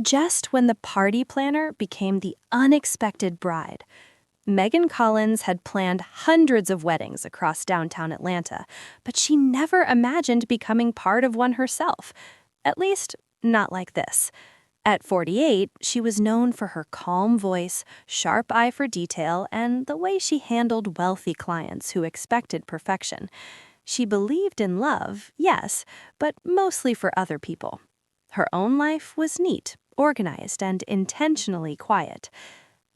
Just when the party planner became the unexpected bride. Megan Collins had planned hundreds of weddings across downtown Atlanta, but she never imagined becoming part of one herself. At least, not like this. At 48, she was known for her calm voice, sharp eye for detail, and the way she handled wealthy clients who expected perfection. She believed in love, yes, but mostly for other people. Her own life was neat, organized, and intentionally quiet.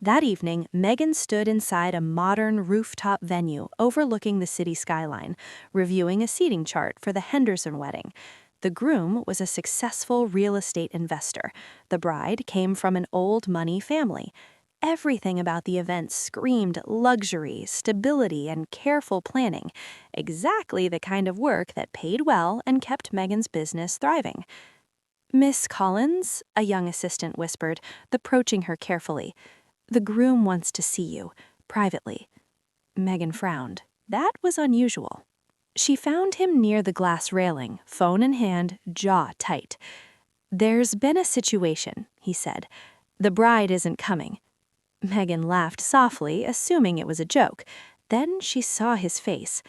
That evening, Megan stood inside a modern rooftop venue overlooking the city skyline, reviewing a seating chart for the Henderson wedding. The groom was a successful real estate investor. The bride came from an old money family. Everything about the event screamed luxury, stability, and careful planning, exactly the kind of work that paid well and kept Megan's business thriving. "Miss Collins," a young assistant whispered, approaching her carefully. "The groom wants to see you, privately." Megan frowned. That was unusual. She found him near the glass railing, phone in hand, jaw tight. "There's been a situation," he said. "The bride isn't coming." Megan laughed softly, assuming it was a joke. Then she saw his face.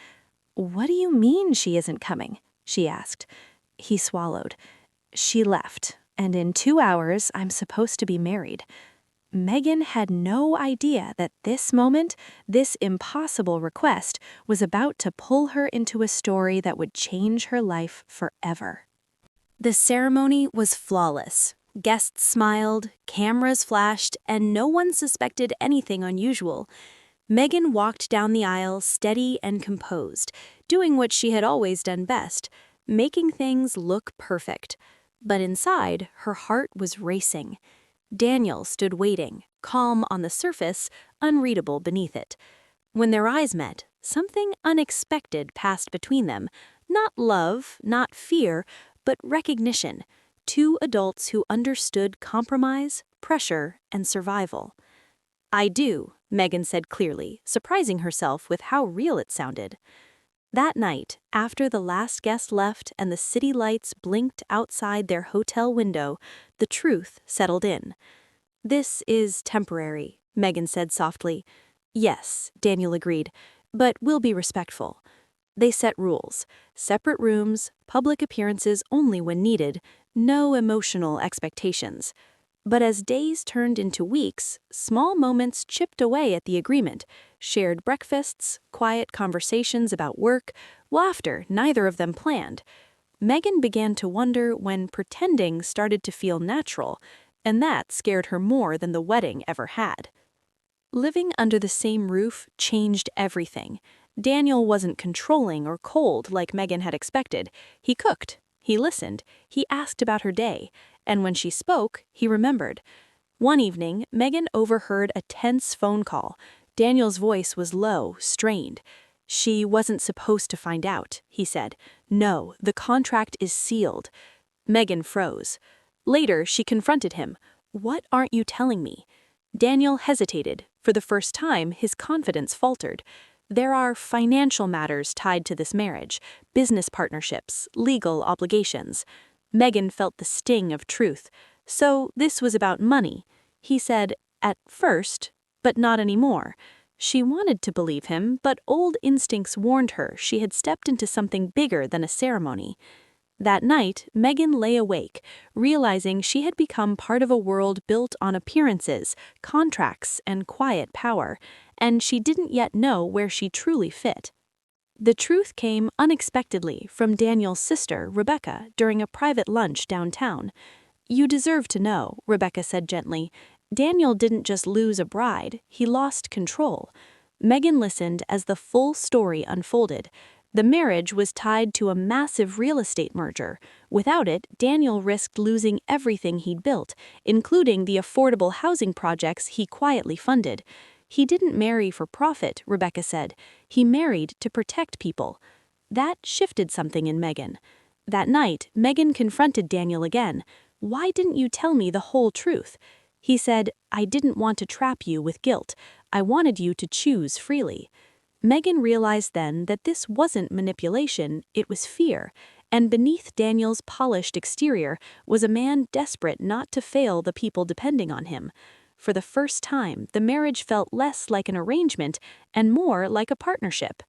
"What do you mean she isn't coming?" she asked. He swallowed. "She left, and in 2 hours I'm supposed to be married." Megan had no idea that this moment, this impossible request, was about to pull her into a story that would change her life forever. The ceremony was flawless. Guests smiled, cameras flashed, and no one suspected anything unusual. Megan walked down the aisle steady and composed, doing what she had always done best, making things look perfect. But inside, her heart was racing. Daniel stood waiting, calm on the surface, unreadable beneath it. When their eyes met, something unexpected passed between them. Not love, not fear, but recognition. Two adults who understood compromise, pressure, and survival. "I do," Megan said clearly, surprising herself with how real it sounded. That night, after the last guest left and the city lights blinked outside their hotel window, the truth settled in. "This is temporary," Megan said softly. "Yes," Daniel agreed, "but we'll be respectful." They set rules: separate rooms, public appearances only when needed, no emotional expectations. But as days turned into weeks, small moments chipped away at the agreement. Shared breakfasts, quiet conversations about work, laughter neither of them planned. Megan began to wonder when pretending started to feel natural, and that scared her more than the wedding ever had. Living under the same roof changed everything. Daniel wasn't controlling or cold like Megan had expected. He cooked, he listened, he asked about her day, and when she spoke, he remembered. One evening, Megan overheard a tense phone call. Daniel's voice was low, strained. "She wasn't supposed to find out," he said. "No, the contract is sealed." Megan froze. Later, she confronted him. "What aren't you telling me?" Daniel hesitated. For the first time, his confidence faltered. "There are financial matters tied to this marriage, business partnerships, legal obligations." Megan felt the sting of truth. So this was about money. He said, "At first, but not anymore." She wanted to believe him, but old instincts warned her she had stepped into something bigger than a ceremony. That night, Megan lay awake, realizing she had become part of a world built on appearances, contracts, and quiet power, and she didn't yet know where she truly fit. The truth came unexpectedly from Daniel's sister, Rebecca, during a private lunch downtown. "You deserve to know," Rebecca said gently. "Daniel didn't just lose a bride, he lost control." Megan listened as the full story unfolded. The marriage was tied to a massive real estate merger. Without it, Daniel risked losing everything he'd built, including the affordable housing projects he quietly funded. "He didn't marry for profit," Rebecca said. "He married to protect people." That shifted something in Megan. That night, Megan confronted Daniel again. "Why didn't you tell me the whole truth?" He said, "I didn't want to trap you with guilt. I wanted you to choose freely." Megan realized then that this wasn't manipulation, it was fear. And beneath Daniel's polished exterior was a man desperate not to fail the people depending on him. For the first time, the marriage felt less like an arrangement and more like a partnership.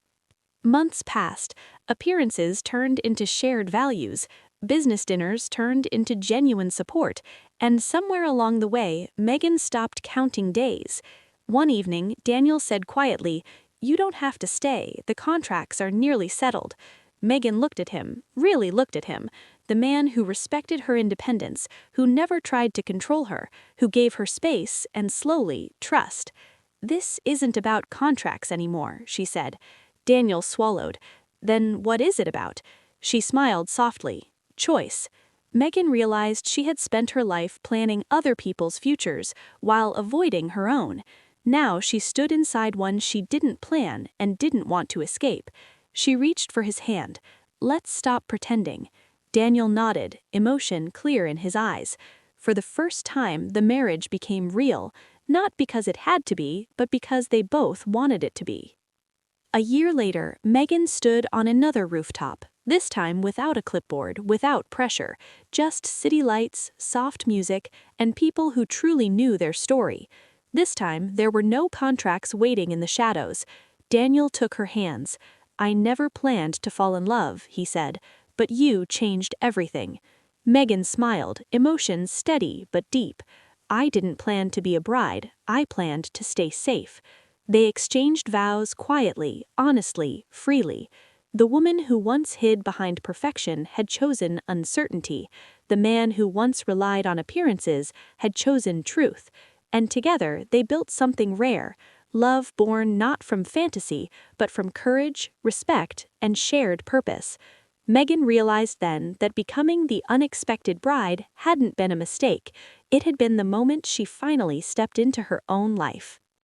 Months passed, appearances turned into shared values, business dinners turned into genuine support, and somewhere along the way, Megan stopped counting days. One evening, Daniel said quietly, "You don't have to stay, the contracts are nearly settled." Megan looked at him, really looked at him, the man who respected her independence, who never tried to control her, who gave her space and slowly, trust. "This isn't about contracts anymore," she said. Daniel swallowed. "Then what is it about?" She smiled softly. "Choice." Megan realized she had spent her life planning other people's futures while avoiding her own. Now she stood inside one she didn't plan and didn't want to escape. She reached for his hand. "Let's stop pretending." Daniel nodded, emotion clear in his eyes. For the first time, the marriage became real, not because it had to be, but because they both wanted it to be. A year later, Megan stood on another rooftop, this time without a clipboard, without pressure, just city lights, soft music, and people who truly knew their story. This time, there were no contracts waiting in the shadows. Daniel took her hands. "I never planned to fall in love," he said, "but you changed everything." Megan smiled, emotions steady but deep. "I didn't plan to be a bride, I planned to stay safe." They exchanged vows quietly, honestly, freely. The woman who once hid behind perfection had chosen uncertainty. The man who once relied on appearances had chosen truth. And together they built something rare, love born not from fantasy, but from courage, respect, and shared purpose. Megan realized then that becoming the unexpected bride hadn't been a mistake. It had been the moment she finally stepped into her own life.